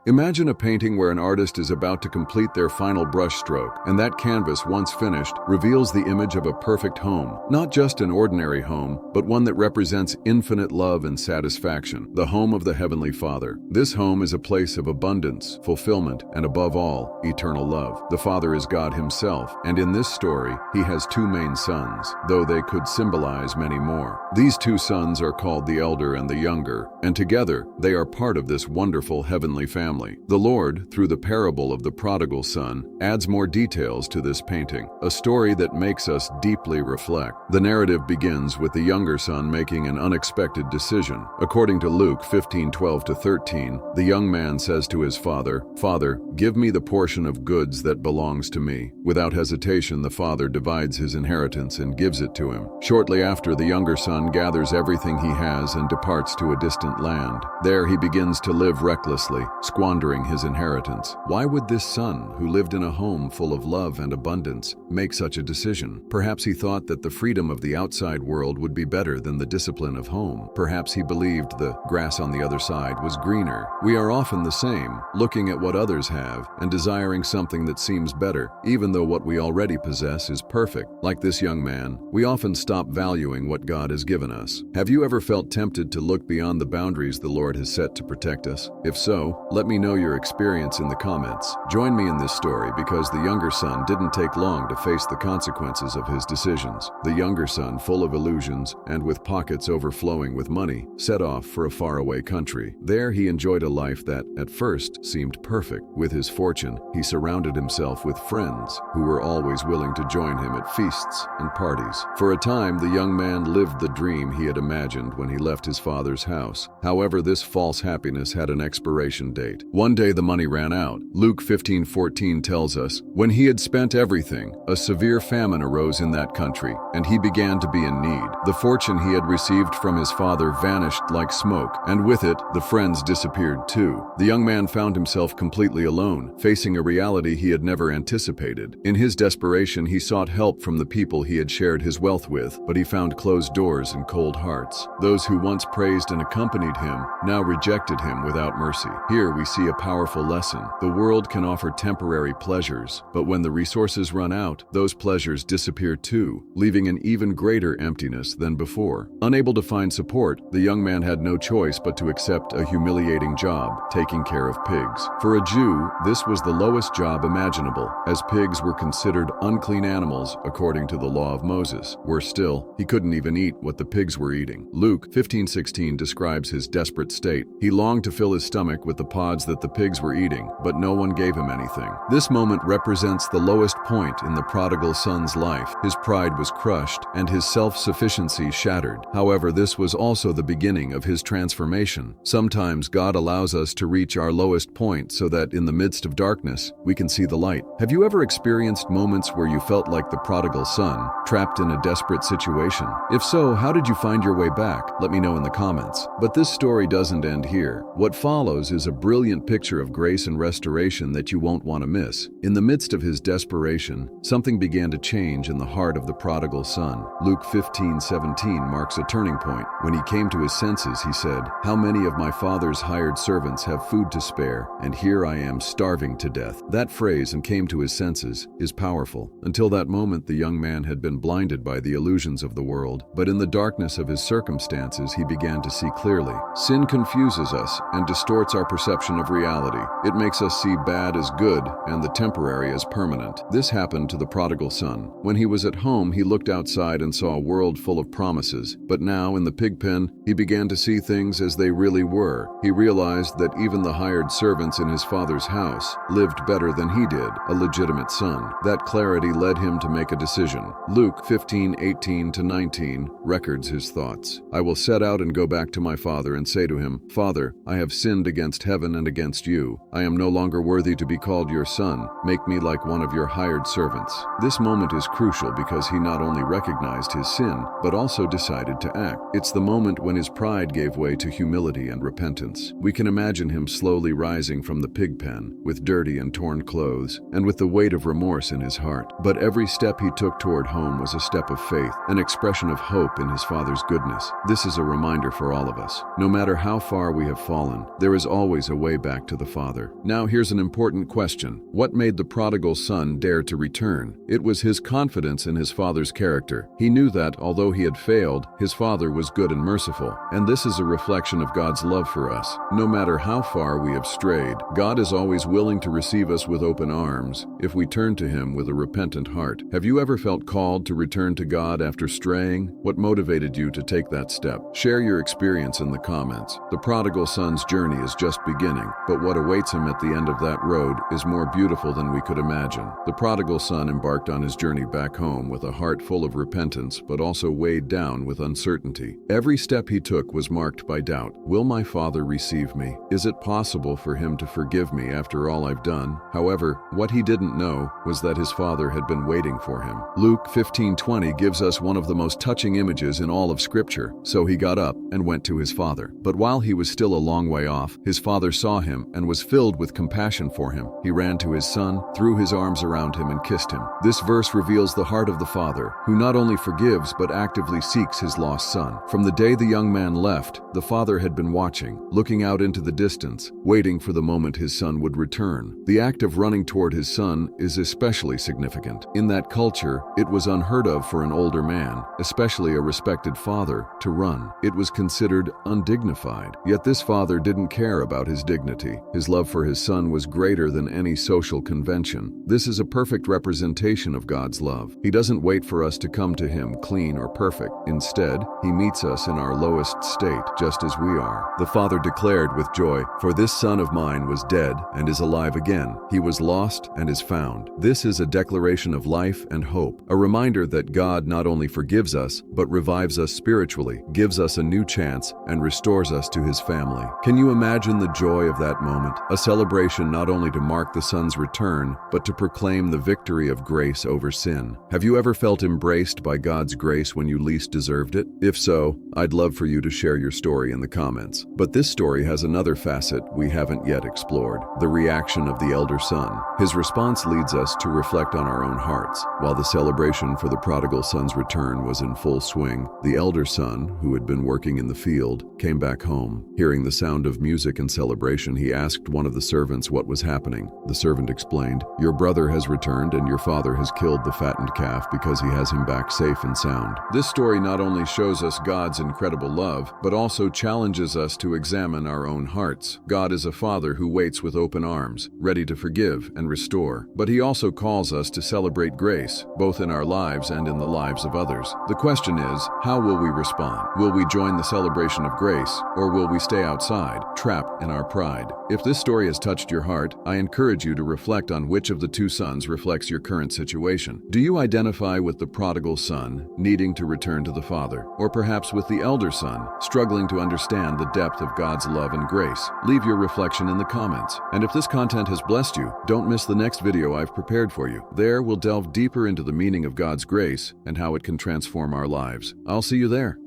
Imagine a painting where an artist is about to complete their final brushstroke, and that canvas, once finished, reveals the image of a perfect home. Not just an ordinary home, but one that represents infinite love and satisfaction, the home of the Heavenly Father. This home is a place of abundance, fulfillment, and above all, eternal love. The Father is God Himself, and in this story, He has two main sons, though they could symbolize many more. These two sons are called the elder and the younger, and together they are part of this wonderful heavenly family. The Lord, through the parable of the prodigal son, adds more details to this painting, a story that makes us deeply reflect. The narrative begins with the younger son making an unexpected decision. According to Luke 15:12-13, the young man says to his father, "Father, give me the portion of goods that belongs to me." Without hesitation, the father divides his inheritance and gives it to him. Shortly after, the younger son gathers everything he has and departs to a distant land. There he begins to live recklessly, squandering his inheritance. Why would this son, who lived in a home full of love and abundance, make such a decision? Perhaps he thought that the freedom of the outside world would be better than the discipline of home. Perhaps he believed the grass on the other side was greener. We are often the same, looking at what others have and desiring something that seems better, even though what we already possess is perfect. Like this young man, we often stop valuing what God has given us. Have you ever felt tempted to look beyond the boundaries the Lord has set to protect us? If so, let me know your experience in the comments. Join me in this story because the younger son didn't take long to face the consequences of his decisions. The younger son, full of illusions and with pockets overflowing with money, set off for a faraway country. There he enjoyed a life that, at first, seemed perfect. With his fortune, he surrounded himself with friends who were always willing to join him at feasts and parties. For a time, the young man lived the dream he had imagined when he left his father's house. However, this false happiness had an expiration date. One day the money ran out. Luke 15:14 tells us, "When he had spent everything, a severe famine arose in that country, and he began to be in need. The fortune he had received from his father vanished like smoke, and with it, the friends disappeared too." The young man found himself completely alone, facing a reality he had never anticipated. In his desperation, he sought help from the people he had shared his wealth with, but he found closed doors and cold hearts. Those who once praised and accompanied him now rejected him without mercy. Here we see a powerful lesson. The world can offer temporary pleasures, but when the resources run out, those pleasures disappear too, leaving an even greater emptiness than before. Unable to find support, the young man had no choice but to accept a humiliating job, taking care of pigs. For a Jew, this was the lowest job imaginable, as pigs were considered unclean animals according to the law of Moses. Worse still, he couldn't even eat what the pigs were eating. Luke 15:16 describes his desperate state. He longed to fill his stomach with the pods that the pigs were eating, but no one gave him anything. This moment represents the lowest point in the prodigal son's life. His pride was crushed and his self-sufficiency shattered. However, this was also the beginning of his transformation. Sometimes God allows us to reach our lowest point so that in the midst of darkness, we can see the light. Have you ever experienced moments where you felt like the prodigal son, trapped in a desperate situation? If so, how did you find your way back? Let me know in the comments. But this story doesn't end here. What follows is a brilliant picture of grace and restoration that you won't want to miss. In the midst of his desperation, something began to change in the heart of the prodigal son. Luke 15:17 marks a turning point. When he came to his senses, he said, "How many of my father's hired servants have food to spare, and here I am starving to death?" That phrase, "and came to his senses," is powerful. Until that moment, the young man had been blinded by the illusions of the world, but in the darkness of his circumstances, he began to see clearly. Sin confuses us and distorts our perception of reality. It makes us see bad as good and the temporary as permanent. This happened to the prodigal son. When he was at home, he looked outside and saw a world full of promises. But now, in the pig pen, he began to see things as they really were. He realized that even the hired servants in his father's house lived better than he did, a legitimate son. That clarity led him to make a decision. Luke 15:18-19 records his thoughts. "I will set out and go back to my father and say to him, 'Father, I have sinned against heaven and against you. I am no longer worthy to be called your son. Make me like one of your hired servants.'" This moment is crucial because he not only recognized his sin, but also decided to act. It's the moment when his pride gave way to humility and repentance. We can imagine him slowly rising from the pig pen, with dirty and torn clothes, and with the weight of remorse in his heart. But every step he took toward home was a step of faith, an expression of hope in his father's goodness. This is a reminder for all of us. No matter how far we have fallen, there is always a way back to the Father. Now here's an important question. What made the prodigal son dare to return? It was his confidence in his father's character. He knew that, although he had failed, his father was good and merciful. And this is a reflection of God's love for us. No matter how far we have strayed, God is always willing to receive us with open arms if we turn to Him with a repentant heart. Have you ever felt called to return to God after straying? What motivated you to take that step? Share your experience in the comments. The prodigal son's journey is just beginning, but what awaits him at the end of that road is more beautiful than we could imagine. The prodigal son embarked on his journey back home with a heart full of repentance, but also weighed down with uncertainty. Every step he took was marked by doubt. Will my father receive me? Is it possible for him to forgive me after all I've done? However, what he didn't know was that his father had been waiting for him. Luke 15:20 gives us one of the most touching images in all of Scripture. So he got up and went to his father. But while he was still a long way off, his father saw him and was filled with compassion for him. He ran to his son, threw his arms around him, and kissed him. This verse reveals the heart of the Father, who not only forgives but actively seeks his lost son. From the day the young man left, the father had been watching, looking out into the distance, waiting for the moment his son would return. The act of running toward his son is especially significant. In that culture, it was unheard of for an older man, especially a respected father, to run. It was considered undignified. Yet this father didn't care about his dignity. His love for his son was greater than any social convention. This is a perfect representation of God's love. He doesn't wait for us to come to Him clean or perfect. Instead, He meets us in our lowest state, just as we are. The father declared with joy, "For this son of mine was dead and is alive again. He was lost and is found." This is a declaration of life and hope, a reminder that God not only forgives us, but revives us spiritually, gives us a new chance, and restores us to His family. Can you imagine the joy of that moment? A celebration not only to mark the son's return, but to proclaim the victory of grace over sin. Have you ever felt embraced by God's grace when you least deserved it? If so, I'd love for you to share your story in the comments. But this story has another facet we haven't yet explored: the reaction of the elder son. His response leads us to reflect on our own hearts. While the celebration for the prodigal son's return was in full swing, the elder son, who had been working in the field, came back home. Hearing the sound of music and celebration, he asked one of the servants what was happening. The servant explained, "Your brother has returned and your father has killed the fattened calf because he has him back safe and sound." This story not only shows us God's incredible love, but also challenges us to examine our own hearts. God is a father who waits with open arms, ready to forgive and restore. But He also calls us to celebrate grace, both in our lives and in the lives of others. The question is, how will we respond? Will we join the celebration of grace, or will we stay outside, trapped in our pride? If this story has touched your heart, I encourage you to reflect on which of the two sons reflects your current situation. Do you identify with the prodigal son, needing to return to the Father, or perhaps with the elder son, struggling to understand the depth of God's love and grace? Leave your reflection in the comments. And if this content has blessed you, don't miss the next video I've prepared for you. There, we'll delve deeper into the meaning of God's grace and how it can transform our lives. I'll see you there.